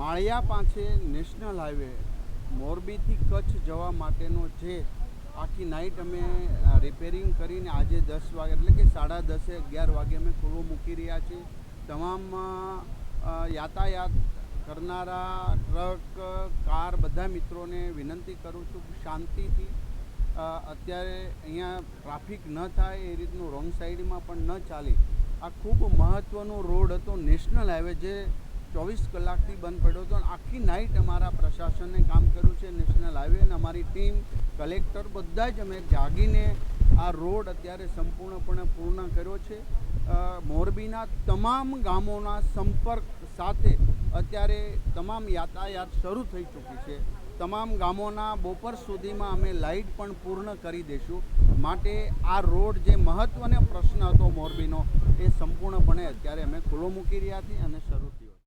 માળિયા પાસે national highway મોરબીથી Kutch જવા માટેનો જે આખી નાઇટ અમે રિપેરિંગ કરીને આજે 10 વાગે એટલે કે 10:30 11 વાગે અમે ખુલ્લું મૂકી રહ્યા છીએ. તમામ યાતાયાત કરનારા ટ્રક કાર બધા મિત્રોને વિનંતી કરું છું કે શાંતિથી અત્યારે અહીંયા ટ્રાફિક ન થાય એ રીતનું રોંગ સાઈડમાં પણ ન ચાલે. આ ખૂબ મહત્ત્વનો રોડ હતો નેશનલ હાઈવે જે 24 કલાકથી બંધ પડ્યો હતો. આખી નાઇટ અમારા પ્રશાસને કામ કર્યું છે નેશનલ હાઈવે અને અમારી ટીમ કલેક્ટર બધા જ અમે જાગીને આ રોડ અત્યારે સંપૂર્ણપણે પૂર્ણ કર્યો છે. મોરબીના તમામ ગામોના સંપર્ક સાથે અત્યારે તમામ યાતાયાત શરૂ થઈ ચૂકી છે. તમામ ગામોના બપોર સુધીમાં અમે લાઇટ પણ પૂર્ણ કરી દઈશું. માટે આ રોડ જે મહત્ત્વનો પ્રશ્ન હતો મોરબીનો એ સંપૂર્ણપણે અત્યારે અમે ખુલ્લો મૂકી રહ્યા છીએ અને શરૂ થયો.